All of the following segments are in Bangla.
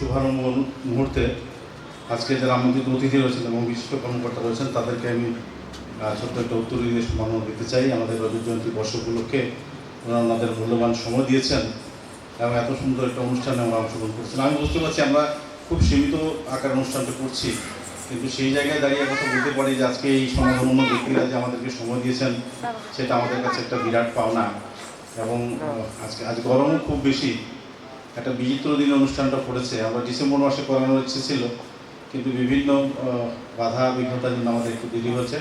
শুভারম্ভ মুহূর্তে আজকে যারা আমন্ত্রিত অতিথি রয়েছেন এবং বিশিষ্ট কর্মকর্তা রয়েছেন তাদেরকে আমি ছোট্ট একটা উত্তরী দিয়ে সম্মাননা দিতে চাই। আমাদের রবি জয়ন্তী বর্ষ উপলক্ষে ওনারা ওনাদের মূল্যবান সময় দিয়েছেন এবং এত সুন্দর একটা অনুষ্ঠানে আমরা অংশগ্রহণ করছেন। আমি বুঝতে পারছি আমরা খুব সীমিত আকার অনুষ্ঠানটা করছি, কিন্তু সেই জায়গায় দাঁড়িয়ে কথা বলতে পারি যে আজকে এই সমাগমন্য ব্যক্তিরা যে আমাদেরকে সময় দিয়েছেন সেটা আমাদের কাছে একটা বিরাট পাওনা। এবং আজ গরমও খুব বেশি, একটা বিচিত্র দিনে অনুষ্ঠানটা পড়েছে। আমরা ডিসেম্বর মাসে করানোর ইচ্ছে ছিল, কিন্তু বিভিন্ন বাধা বিঘ্নতার জন্য আমাদের একটু দেরি হয়েছে।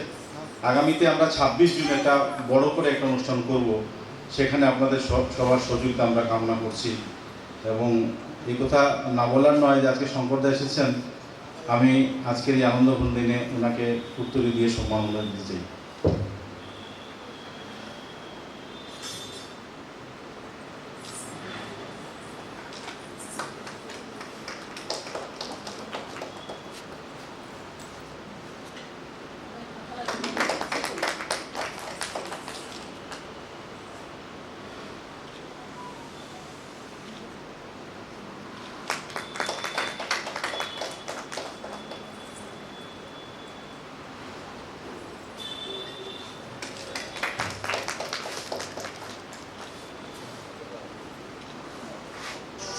আগামীতে আমরা 26 জুন একটা বড় করে একটা অনুষ্ঠান করব, সেখানে আপনাদের সবার সহযোগিতা আমরা কামনা করছি। এবং এই কথা না বলার নয় যে আজকে শঙ্করদা এসেছেন, আমি আজকের এই আনন্দঘন দিনে ওনাকে উত্তরী দিয়ে সম্মাননা দিতে চাই।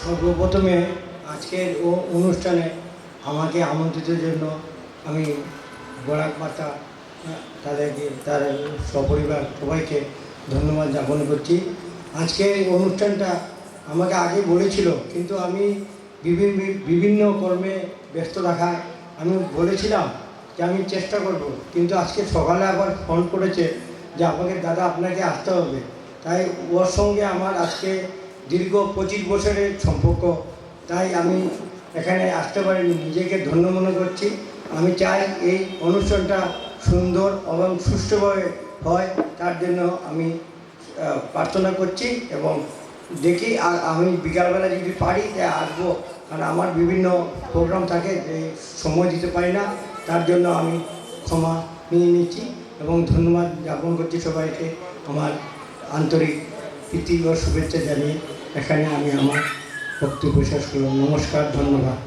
সর্বপ্রথমে আজকের অনুষ্ঠানে আমাকে আমন্ত্রিতের জন্য আমি বরাক পাতা তাদেরকে তার সপরিবার সবাইকে ধন্যবাদ জ্ঞাপন করছি। আজকের অনুষ্ঠানটা আমাকে আগে বলেছিল, কিন্তু আমি বিভিন্ন কর্মে ব্যস্ত থাকায় আমি বলেছিলাম যে আমি চেষ্টা করব, কিন্তু আজকে সকালে আবার ফোন করেছে যে আমাকে দাদা আপনাকে আসতে হবে। তাই ওর সঙ্গে আমার আজকে দীর্ঘ 25 বছরের সম্পর্ক, তাই আমি এখানে আসতে পারিনি, নিজেকে ধন্য মনে করছি। আমি চাই এই অনুষ্ঠানটা সুন্দর এবং সুষ্ঠুভাবে হয়, তার জন্য আমি প্রার্থনা করছি এবং দেখি আমি বিকালবেলা যদি পারি তাই আসবো, কারণ আমার বিভিন্ন প্রোগ্রাম থাকে, সময় দিতে পারি না, তার জন্য আমি ক্ষমা নিয়ে নিচ্ছি এবং ধন্যবাদ জ্ঞাপন করছি সবাইকে। আমার আন্তরিক প্রীতি ও শুভেচ্ছা জানিয়ে এখানে আমি আমার বক্তব্য শেষ করলাম। নমস্কার, ধন্যবাদ।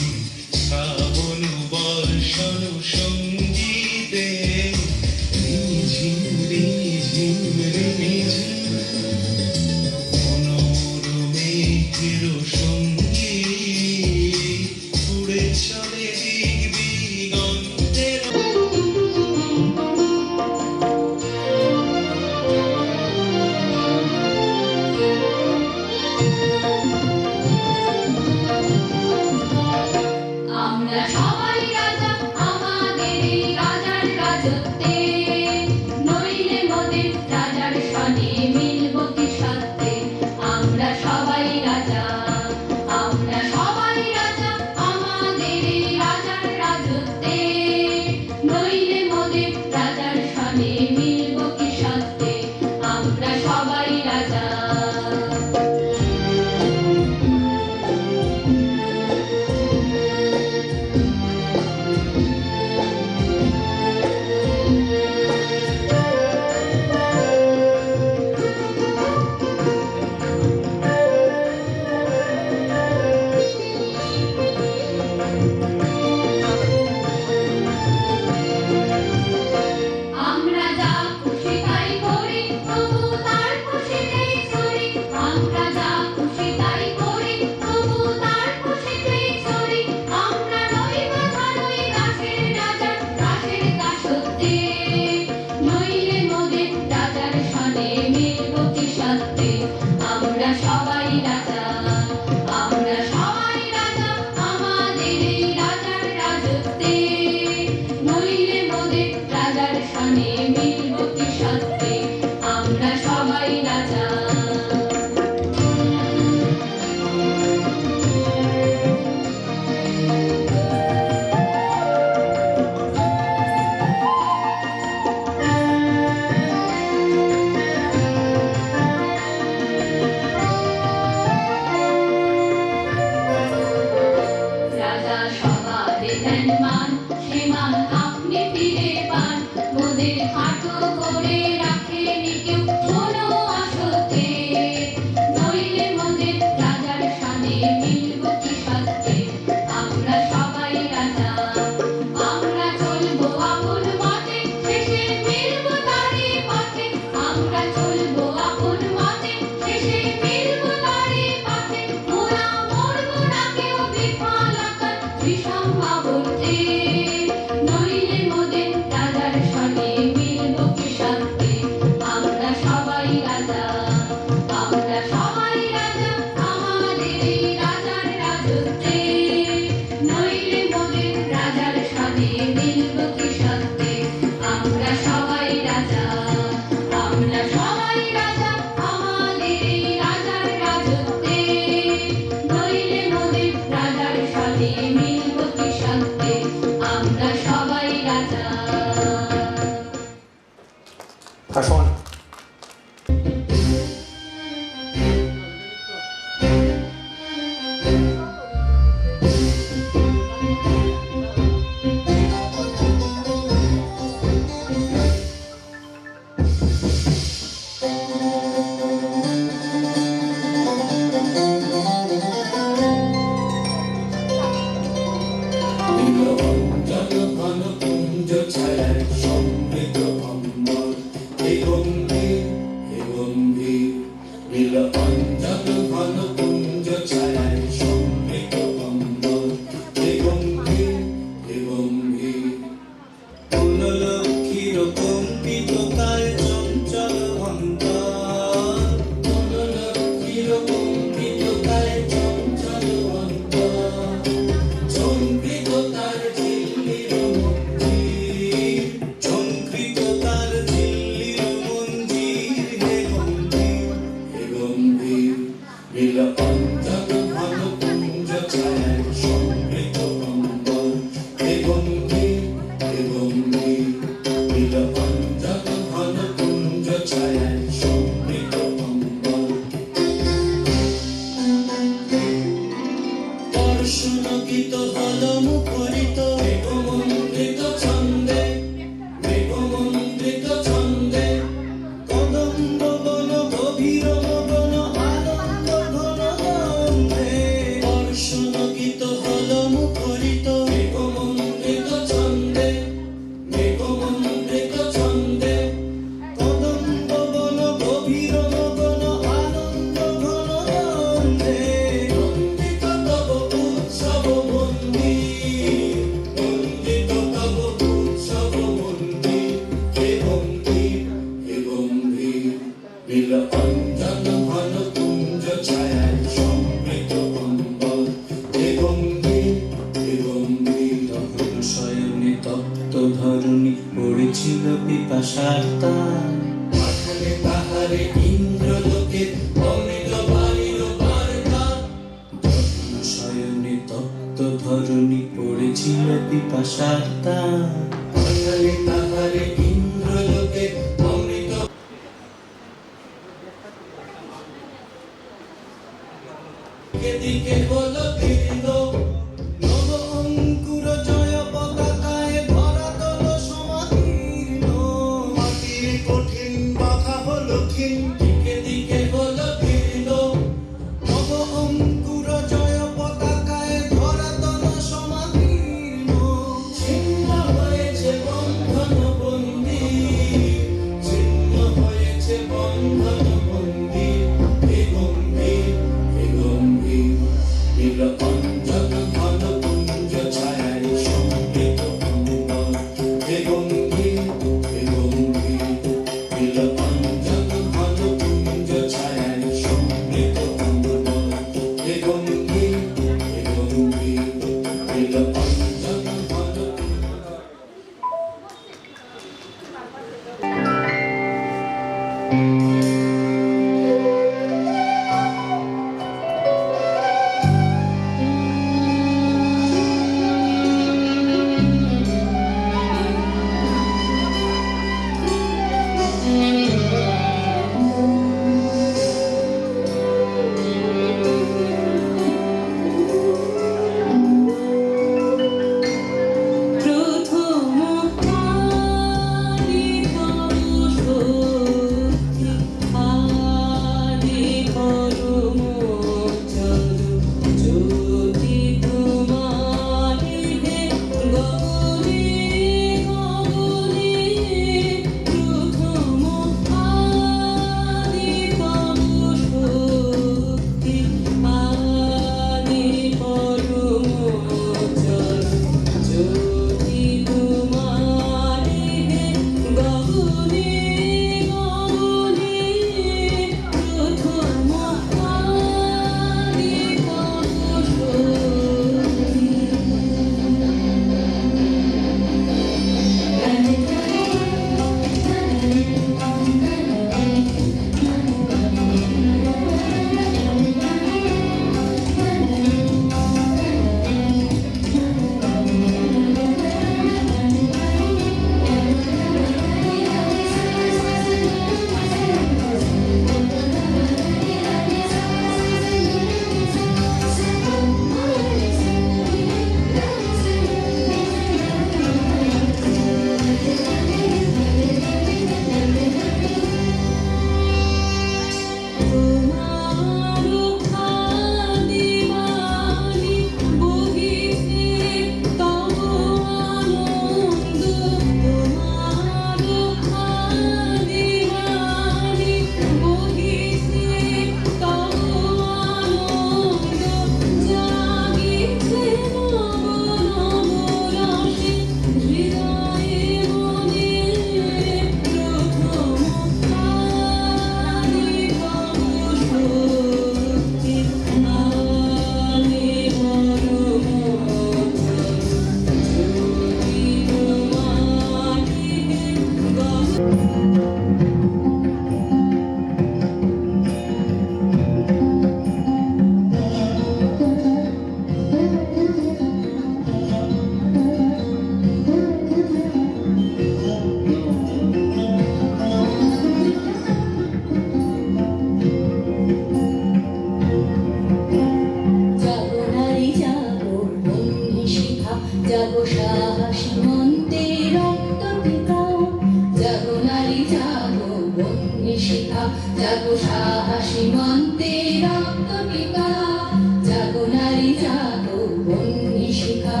জাগো বন্যী শিখা।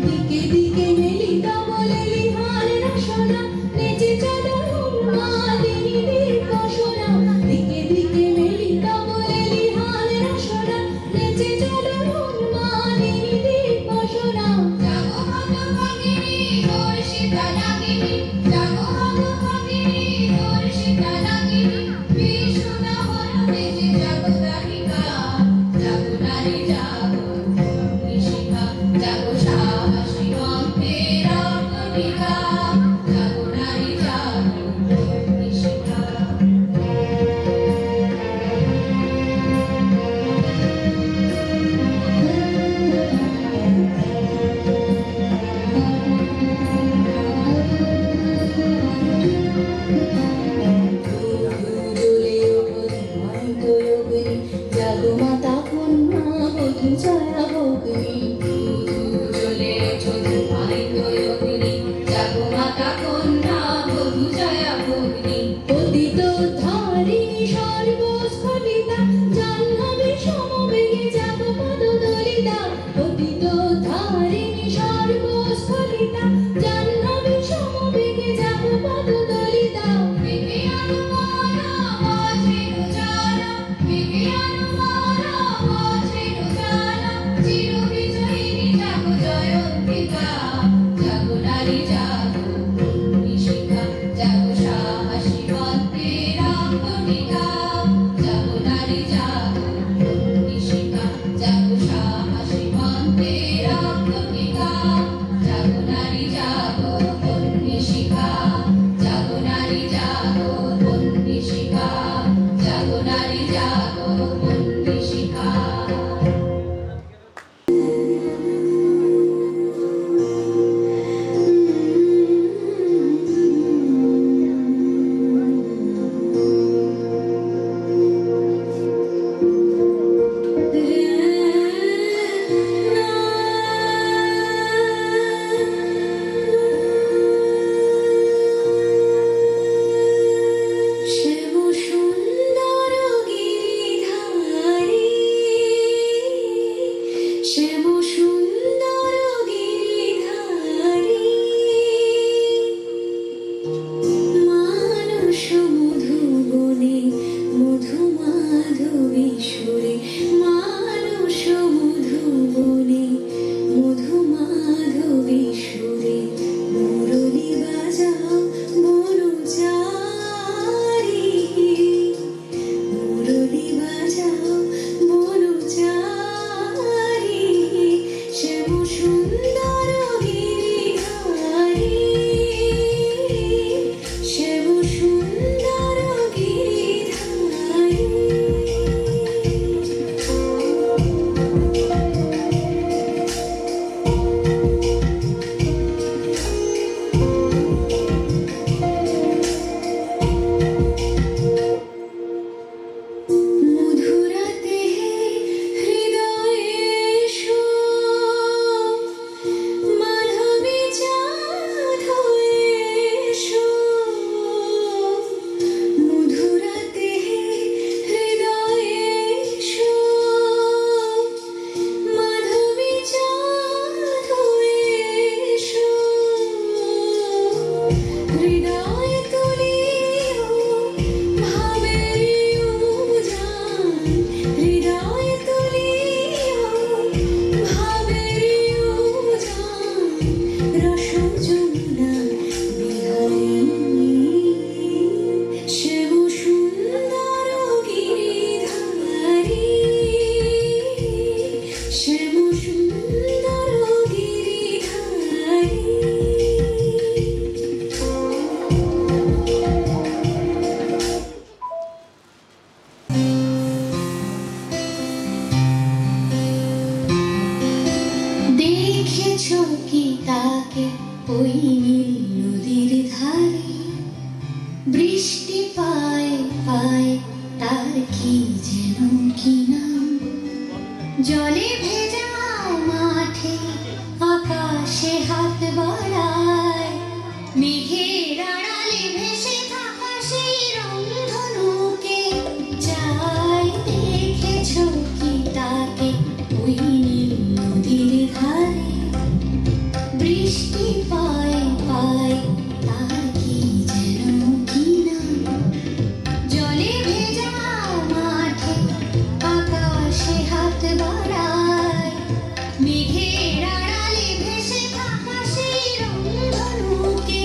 দিকে দিকে মেলিতা বলে লিহান রসনা, নেচে চলো উন্মাদিনীদের বাসনা। দিকে দিকে মেলিতা বলে লিহান রসনা, নেচে চলো উন্মাদিনীদের বাসনা। জাগো হতভাগিনী দর্শিতা নাগিনী, জাগো হতভাগিনী দর্শিতা নাগিনী, বিষ্ণু হর নেচে জাগো দাহিকা। জাগো নারী জাগো বন্যী শিখা, জাগো সাহসী গন্ধের অগ্নিকা। জাগো নারী জাগো বন্যী শিখা। জ্বলে ওঠো ধীমন্ত অগ্নি, জাগো মাতা কন্যা বধূ ছায়া ভগ্নি। জ্বলে ওঠো ধীমন্ত অগ্নি, জাগো মাতা কন্যা বধূ ছায়া ভগ্নি। পতিত ধারিণী সর্বস্খলিতা, জাহ্নবী সমবেগে জাগো পদদলিতা। পতিত ধারিণী সর্বস্খলিতা, জাহ্নবী সমবেগে জাগো পদদলিতা। বেগে অনুমানা বজ্রের জ্বালা, বেগে অনুমানা বজ্রের জ্বালা, চিরবিজয়িনী জাগো জয়ন্তিকা। জাগো নারী জাগো বন্যী শিখা, জাগো সাহসী গন্ধের অগ্নিকা। জাগো নারী জাগো বন্যী শিখা, জাগো সাহসী গন্ধের অগ্নিকা। জাগো নারী জাগো বন্যী শিখা, জাগো নারী জাগো বন্যী শিখা, জাগো নারী জাগো বন্যী শিখা। শ্যাম সুন্দর গিরিধারী, শ্যাম সুন্দর গিরিধারী, মানস মধুবনে মধু মাধবী সুরে, মানস মধুবনে মধু মাধবী সুরে। মুরলী বাজাও বনচারী, মুরলী বাজাও বনচারী, শ্যাম সুন্দর গিরিধারী, শ্যাম সুন্দর গিরিধারী। মধুরাতে হৃদয়ে এসো, মাধবী চাঁদ হয়ে এসো। মধুরাতে হৃদয়ে এসো, মাধবী চাঁদ হয়ে এসো। হৃদয় তুলিও ভাবের উজান, হৃদয় তুলিও ভাবের উজান। রস যমুনা বিহারিণী, শ্যাম সুন্দর গিরিধারী, শ্যাম সুন্দর গিরিধারী। দেখেছো কি তাকে ওই নীল নদীর ধারে, বৃষ্টি পায় পায় তার কি যেন কি নাম। জলে ভেজা মাঠে আকাশে হাত বাড়ায়, মেঘের আড়ালে ভেসে থাকা সেই রংধনুকে চাই। দেখেছো কি তাকে ওই নীল নদীর ধারে, বৃষ্টি পায় পায় তার কি যেন কি নাম, জলে ভেজা মাঠে আকাশে হাত বাড়ায়, মেঘের আড়ালে ভেসে থাকা সেই রংধনুকে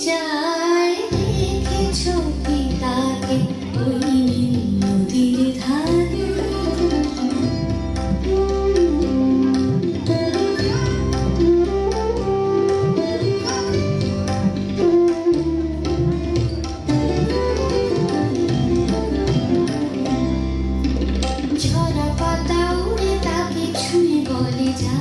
চাই। দেখেছো কি তাকে ওই নীল নদীর ধারে। ঝরা পাতা উড়ে তাকে ছুঁয়ে বলে যা,